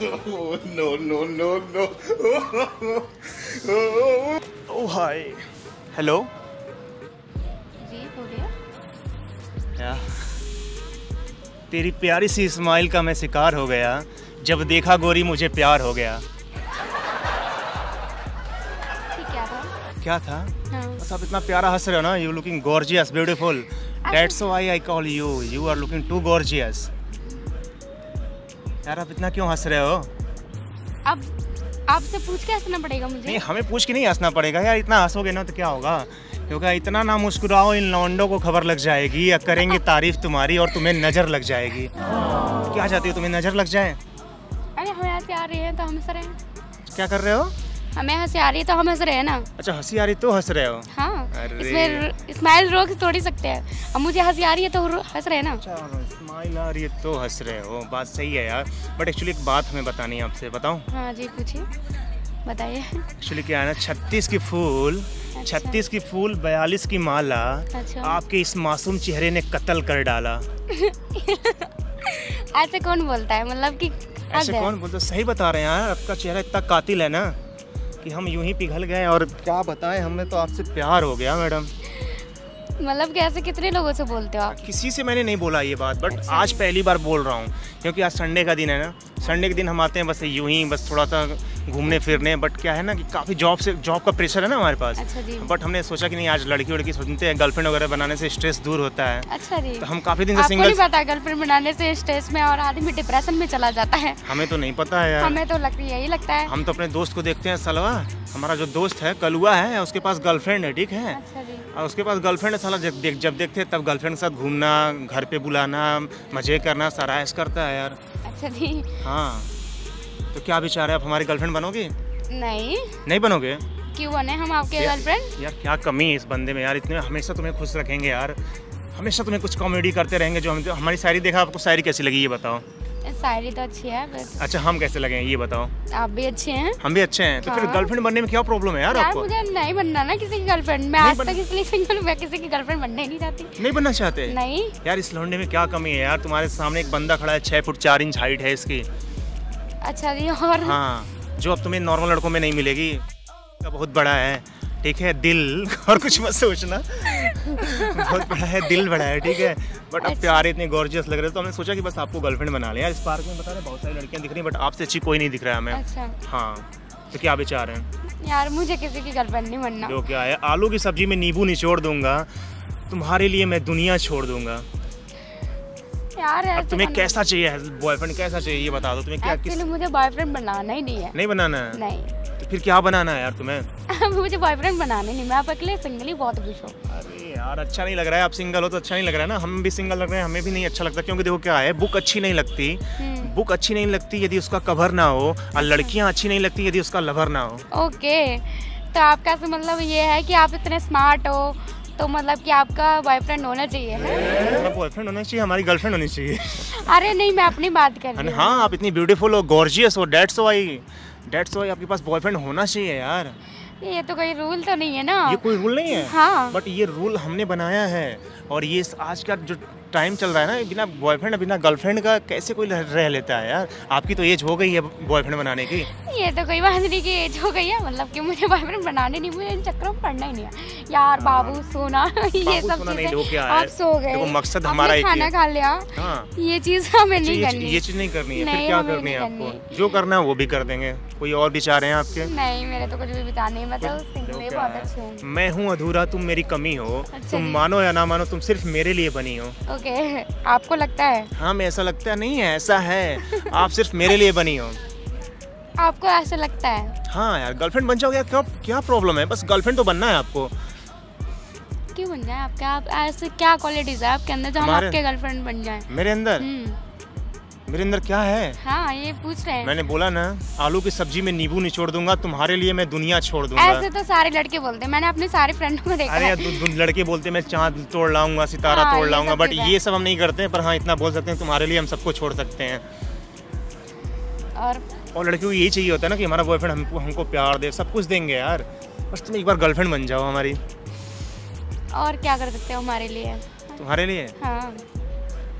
No no no no. Oh hi, hello. जी बोलिए। क्या तेरी प्यारी सी स्माइल का मैं शिकार हो गया, जब देखा गोरी मुझे प्यार हो गया। क्या था? क्या था? हाँ। बस आप इतना प्यारा हंस रहे हो ना, you looking gorgeous, beautiful, that's why I call you, you are looking too gorgeous. यार आप इतना क्यों हंस रहे हो? अब आपसे पूछ के हंसना पड़ेगा मुझे? नहीं, हमें पूछ के नहीं हंसना पड़ेगा यार, इतना हंसोगे ना तो क्या होगा, क्योंकि इतना ना मुस्कुराओ, इन लौंडों को खबर लग जाएगी या करेंगे तारीफ तुम्हारी और तुम्हें नजर लग जाएगी। क्या चाहती हो, तुम्हें नजर लग जाए? अरे हमें हंसी आ रही है तो हम हंस रहे हैं। क्या कर रहे हो? हमें हंसी आ रही है तो हम हंस रहे हैं ना। अच्छा, हंसी आ रही तो हंस रहे हो? हाँ। अरे। इसमें स्माइल रोक थोड़ी सकते हैं। अब मुझे हंसी आ रही है तो हंस रहे हैं ना। अच्छा, स्माइल आ रही है तो हंस रहे हो, बात सही है यार, बट एक्चुअली एक बात हमें बतानी है आपसे, बताऊं? हाँ जी पूछिए, बताइए। एक्चुअली क्या है ना, 36 की फूल, अच्छा। 36 की फूल 42 की माला, अच्छा। आपके इस मासूम चेहरे ने कत्ल कर डाला। ऐसे कौन बोलता है, मतलब कि ऐसे कौन बोलते? सही बता रहे हैं यार, आपका चेहरा इतना कातिल है ना कि हम यूं ही पिघल गए, और क्या बताएं, हमें तो आपसे प्यार हो गया मैडम। मतलब कि ऐसे कितने लोगों से बोलते हो आप? किसी से मैंने नहीं बोला ये बात, बट अच्छा। आज पहली बार बोल रहा हूँ, क्योंकि आज संडे का दिन है ना। संडे के दिन हम आते हैं बस यूं ही, बस थोड़ा सा घूमने फिरने, बट क्या है ना कि काफ़ी जॉब का प्रेशर है ना हमारे पास। अच्छा जी। बट हमने सोचा कि नहीं, आज लड़की वड़की सुनते हैं, गर्लफ्रेंड वगैरह बनाने से स्ट्रेस दूर होता है। अच्छा जी। तो हम काफ़ी दिन से आपको सिंगल। नहीं पता गर्लफ्रेंड बनाने से स्ट्रेस में और आदमी डिप्रेशन में चला जाता है? हमें तो नहीं पता है यार, हमें तो यही लगता है। हम तो अपने दोस्त को देखते हैं, सलवा हमारा जो दोस्त है कलुआ है, उसके पास गर्लफ्रेंड है, ठीक है, अच्छा जी। और उसके पास गर्लफ्रेंड है, साला जब देखते हैं तब गर्लफ्रेंड के साथ घूमना, घर पे बुलाना, मजे करना, सारा ऐश करता है यार। अच्छा जी। हाँ, तो क्या विचार है, आप हमारी गर्लफ्रेंड बनोगी? नहीं बनोगे? क्यों बने हम आपके गर्लफ्रेंड? यार क्या कमी है इस बंदे में यार, इतने हमेशा तुम्हें खुश रखेंगे यार, हमेशा तुम्हें कुछ कॉमेडी करते रहेंगे। जो हमारी शायरी देखा, आपको शायरी कैसी लगी ये बताओ? शायरी तो अच्छी है बस। अच्छा, हम कैसे लगे हैं ये बताओ? आप भी अच्छे हैं। हम भी अच्छे हैं, तो फिर हाँ। गर्लफ्रेंड बनने में क्या प्रॉब्लम है यार आपको? मुझे नहीं बनना ना किसी की गर्लफ्रेंड, मैं आज तक इसलिए सिंगल हूं, मैं किसी की गर्लफ्रेंड बनना ही नहीं चाहती। नहीं बनना चाहते? नहीं यार, इस लौंडे में क्या कमी है यार, तुम्हारे सामने एक बंदा खड़ा है, 6 फुट 4 इंच हाइट है इसकी। अच्छा जी। और हाँ, जो अब तुम्हें नॉर्मल लड़कों में नहीं मिलेगी, का बहुत बड़ा है, ठीक है, दिल, और कुछ मत सोचना, बहुत बड़ा है, दिल बड़ा है, ठीक है, बट अब प्यारे इतने गॉर्जियस लग रहे थे, तो हमने सोचा कि बस आपको गर्लफ्रेंड बना लें यार। इस पार्क में बता रहे बहुत सारी लड़कियां दिख रही हैं, बट आपसे अच्छी कोई नहीं दिख रहा है हमें। अच्छा। हाँ, तो क्या विचार है? यार मुझे किसी की गर्लफ्रेंड नहीं बनना। जो क्या है, आलू की सब्जी में नींबू निचोड़ दूंगा, तुम्हारे लिए मैं दुनिया छोड़ दूंगा। यार अब तुम्हें कैसा चाहिए बॉयफ्रेंड, कैसा चाहिए ये बता दो, तुम्हें क्या? एक्चुअली मुझे बॉयफ्रेंड बनाना ही नहीं है। नहीं बनाना है? नहीं। तो फिर क्या बनाना है यार तुम्हें? मुझे बॉयफ्रेंड बनाना नहीं, मैं आप अकेले सिंगल ही बहुत खुश हूँ। अरे यार, अच्छा नहीं लग रहा है, आप सिंगल हो तो अच्छा नहीं लग रहा है ना, हम भी सिंगल लग रहे हैं, हमें भी नहीं अच्छा लगता, क्योंकि देखो क्या है, बुक अच्छी नहीं लगती, बुक अच्छी नहीं लगती यदि उसका कवर ना हो, और लड़कियां अच्छी नहीं लगती यदि उसका लवर ना हो। ओके, तो आपका मतलब ये है कि आप इतने स्मार्ट हो, तो मतलब कि आपका बॉयफ्रेंड होना चाहिए है? हमारा बॉयफ्रेंड होना चाहिए, हमारी गर्लफ्रेंड होनी चाहिए। अरे नहीं, मैं अपनी बात कर रही हूँ। हाँ, आप इतनी ब्यूटीफुल हो, गॉर्जियस हो, डेट्स वाई आपके पास बॉयफ्रेंड होना चाहिए यार। ये तो कोई रूल तो नहीं है ना? ये कोई रूल नहीं है। हाँ। बट ये रूल हमने बनाया है, और ये आज का जो टाइम चल रहा है ना, बिना बॉयफ्रेंड बिना गर्लफ्रेंड का कैसे कोई रह लेता है यार। आपकी तो एज हो गई है बॉयफ्रेंड बनाने की। ये तो कोई बात नहीं कि एज हो गई है, मतलब कि मुझे बॉयफ्रेंड बनाने नहीं, मुझे इन चक्करों में पड़ना ही नहीं है यार। बाबू सोना, ये सब चीजें आप सो गए, देखो मकसद हमारा एक खाना खा लिया, ये चीज हमें नहीं करनी, ये चीज नहीं करनी है। फिर क्या करनी है आपको? जो करना है वो भी कर देंगे। कोई और विचार हैं आपके? नहीं, मेरे तो कुछ भी विचार नहीं, मैं तो सिंगल ही बहुत अच्छी हूँ। मैं हूँ अधूरा, तुम मेरी कमी हो। अच्छा तुम मानो या ना मानो, तुम सिर्फ मेरे लिए बनी हो। ओके, आपको लगता है? हाँ, मैं ऐसा लगता नहीं है, ऐसा है, आप सिर्फ मेरे लिए बनी हो। आपको ऐसा लगता है? हाँ यार, गर्लफ्रेंड बन जाओगे, क्या प्रॉब्लम है? बस गर्लफ्रेंड तो बनना है आपको। क्यों बन जाए आपके? आप ऐसे क्या क्वालिटीज है आपके अंदर जो हम आपके गर्लफ्रेंड बन जाएं? मेरे अंदर? मेरे अंदर क्या है? हाँ, ये पूछ रहे हैं। मैंने बोला ना, आलू की सब्जी में नींबू निचोड़ दूंगा, तुम्हारे लिए मैं दुनिया छोड़ दूंगा। ऐसे तो सारे लड़के बोलते हैं, मैंने अपने सारे फ्रेंडों को देखा है। अरे लड़के बोलते मैं चांद तोड़ लाऊंगा, सितारा तोड़ लाऊंगा, बट ये सब हम नहीं करते हैं। पर हाँ, इतना बोल सकते हैं, तुम्हारे लिए हम सबको छोड़ सकते हैं। और लड़कियों को यही चाहिए होता है ना कि हमारा बॉयफ्रेंड हमको प्यार दे, सब कुछ देंगे यार, बस तुम एक बार गर्लफ्रेंड बन जाओ हमारी। और क्या कर सकते हो हमारे लिए? तुम्हारे लिए? हाँ।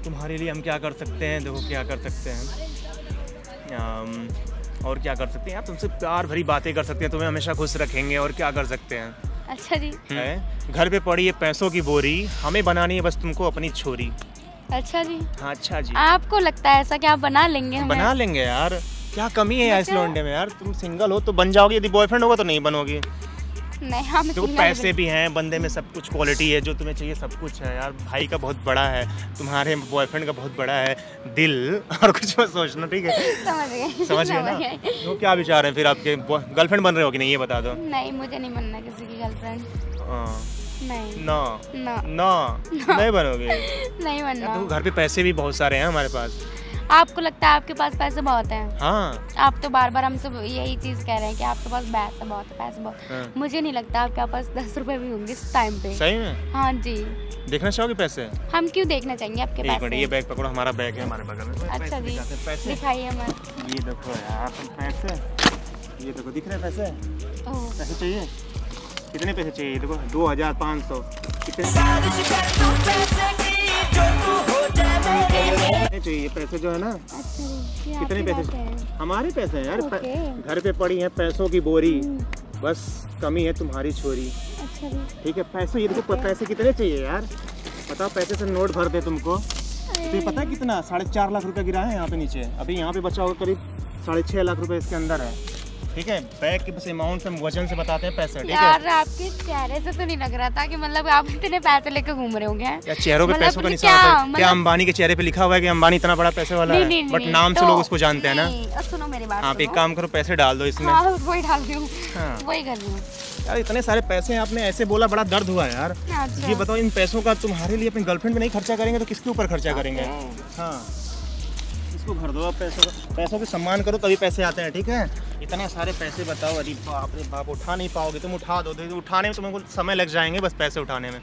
तुम्हारे लिए हम क्या कर सकते हैं? देखो क्या कर सकते हैं, और क्या कर सकते हैं यार, तुमसे प्यार भरी बातें कर सकते हैं, तुम्हें हमेशा खुश रखेंगे, और क्या कर सकते हैं। अच्छा जी। घर पे पड़ी है पैसों की बोरी, हमें बनानी है बस तुमको अपनी छोरी। अच्छा जी। हाँ अच्छा जी। आपको लगता है ऐसा कि आप बना लेंगे हमें? बना लेंगे यार, क्या कमी है यार इस लौंडे में यार। तुम सिंगल हो तो बन जाओगी, यदि बॉयफ्रेंड होगा तो नहीं बनोगी। नहीं, हम देखो पैसे भी हैं बंदे में, सब कुछ क्वालिटी है जो तुम्हें चाहिए, सब कुछ है यार। भाई का बहुत बड़ा है, तुम्हारे बॉयफ्रेंड का बहुत बड़ा है दिल, और कुछ मत सोचना, ठीक है। समझ गए ना। तो क्या विचार है फिर आपके, गर्लफ्रेंड बन रहे हो कि नहीं ये बता दो। नहीं, मुझे नहीं बनना किसी की गर्लफ्रेंड। नहीं ना ना ना नहीं बनोगे। नहीं बनना। तो घर पे पैसे भी बहुत सारे हैं हमारे पास। आपको लगता है आपके पास पैसे बहुत हैं? हाँ। आप तो बार बार हमसे यही चीज कह रहे हैं कि आपके पास पैसे बहुत है, पैसे बहुत। हाँ। मुझे नहीं लगता आपके पास 10 रुपए भी होंगे इस टाइम पे। सही में? हाँ जी। देखना चाहोगे पैसे? हम क्यों देखना चाहेंगे आपके एक मिनट, पैसे? ये बैग पकड़ो, हमारा बैग है हमारे बगल में। अच्छा जी, पैसे दिखाइए हमें। ये देखो यार पैसे, ये देखो दिख रहे हैं पैसे। ओह, पैसे चाहिए? कितने पैसे चाहिए? देखो 2500। कितने चाहिए पैसे जो है ना? अच्छा जी, कितने आपकी पैसे? बात है। हमारे पैसे हैं यार। ओके। घर पे पड़ी है पैसों की बोरी, बस कमी है तुम्हारी छोरी। अच्छा जी। ठीक है, पैसे ये देखो, पैसे कितने चाहिए यार बताओ। पैसे से नोट भर दे तुमको। तो ये पता है कितना? 4.5 लाख रुपए गिरा है यहाँ पे नीचे। अभी यहाँ पे बचा होगा करीब 6.5 लाख रुपए इसके अंदर है। ठीक है, बैग के बस अमाउंट से, वजन से बताते हैं पैसे। ठीक है यार आपके चेहरे से तो नहीं लग रहा था कि मतलब आप इतने पैसे लेकर घूम रहे होंगे। या चेहरों पे मतलब पैसों का क्या, निशान होता है? मतलब- क्या अंबानी के चेहरे पे लिखा हुआ है कि अंबानी इतना बड़ा पैसे वाला है? नहीं, बट नहीं, नाम से तो- लोग उसको जानते हैं ना। नहीं, सुनो मेरी बात। आप एक सुनो। काम करो, पैसे डाल दो इसमें। हाँ, वही डाल रही हूँ। हाँ। वही कर रही हूँ। यार इतने सारे पैसे हैं, आपने ऐसे बोला, बड़ा दर्द हुआ यार। अच्छा। ये बताओ, इन पैसों का तुम्हारे लिए अपनी गर्लफ्रेंड में नहीं खर्चा करेंगे तो किसके ऊपर खर्चा करेंगे? हाँ, इसको भर दो आप पैसों की सम्मान करो, तभी पैसे आते हैं। ठीक है, इतने सारे पैसे बताओ। अरे बाप रे बाप, उठा नहीं पाओगे तुम। उठा दो, उठाने में तुमको समय लग जाएंगे, बस पैसे उठाने में।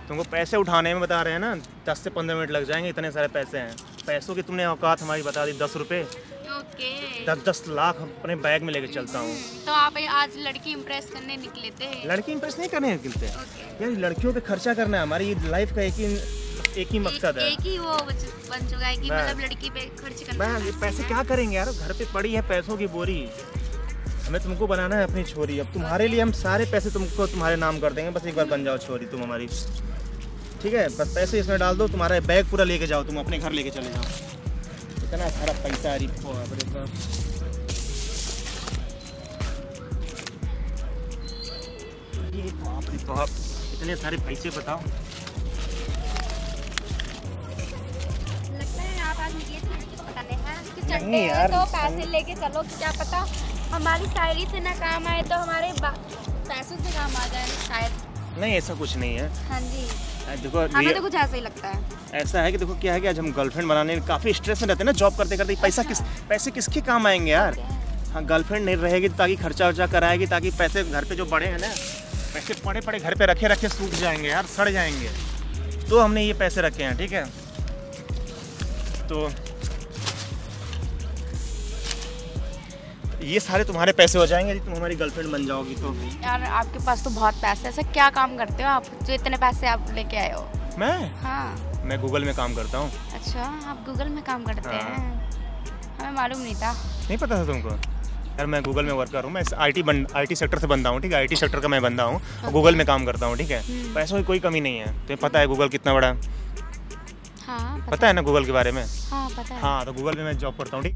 तुमको पैसे उठाने में बता रहे हैं ना, 10 से 15 मिनट लग जाएंगे, इतने सारे पैसे हैं। पैसों की तुमने औकात हमारी बता दी। 10 रुपये, ओके। 10 लाख अपने बैग में लेके चलता हूँ। तो आप आज लड़की इम्प्रेस करने निकले थे? लड़की इंप्रेस नहीं करने निकलते ओके। यार, लड़कियों पे खर्चा करना है। हमारी लाइफ का एक ही मकसद है। एक ही वो बन चुका है कि बस। मतलब लड़की पे खर्च करना मैं ये पैसे क्या करेंगे यार, घर पे पड़ी है पैसों की बोरी, हमें तुमको बनाना है अपनी छोरी। अब तुम्हारे लिए हम सारे पैसे तुमको तुम्हारे नाम कर देंगे, बस एक बार बन जाओ छोरी तुम हमारी। ठीक है, बस पैसे इसमें डाल दो, तुम्हारा बैग पूरा लेके जाओ, तुम अपने घर लेके चले जाओ। इतना सारा पैसा, अरे बाप रे बाप। ये बाप रे बाप, इतने सारे पैसे बताओ। लगता है आप आज निकले थे लड़की को बताने हैं कि नहीं संडे है यार, तो पैसे लेके चलो, क्या पता हमारी शायरी से ना काम आए तो हमारे पैसों से काम आ जाए शायद। नहीं, ऐसा कुछ नहीं है। हाँ जी, देखो हमें तो कुछ ऐसा ही लगता है। ऐसा है कि देखो क्या है कि आज हम गर्लफ्रेंड बनाने में काफ़ी स्ट्रेस में रहते हैं ना, जॉब करते करते। पैसे किसके काम आएंगे यार? हाँ, गर्लफ्रेंड नहीं रहेगी ताकि खर्चा वर्चा कराएगी, ताकि पैसे घर पे जो बड़े हैं ना, पैसे पड़े पड़े घर पे रखे रखे सूख जाएंगे यार, सड़ जाएंगे। तो हमने ये पैसे रखे हैं। ठीक है, तो ये सारे तुम्हारे पैसे हो जाएंगे यदि तुम हमारी गर्लफ्रेंड बन जाओगी तो। यार आपके पास तो बहुत पैसे, ऐसा क्या काम करते हो आप जो इतने पैसे आप लेके आए हो? मैं हाँ। गूगल में काम करता हूँ। अच्छा, आप गूगल में काम करते हाँ। हैं? हमें मालूम नहीं था। नहीं पता था तुमको? यार मैं गूगल में वर्कर हूँ, मैं आईटी सेक्टर से बंदा हूँ। ठीक है, आईटी सेक्टर का मैं बंदा हूँ और गूगल में काम करता हूँ। ठीक है, पैसों की कोई कमी नहीं है। तुम्हें पता है गूगल कितना बड़ा है? हाँ, पता है ना गूगल के बारे में? हाँ, पता है। हाँ, तो गूगल में मैं जॉब करता हूँ। ठीक।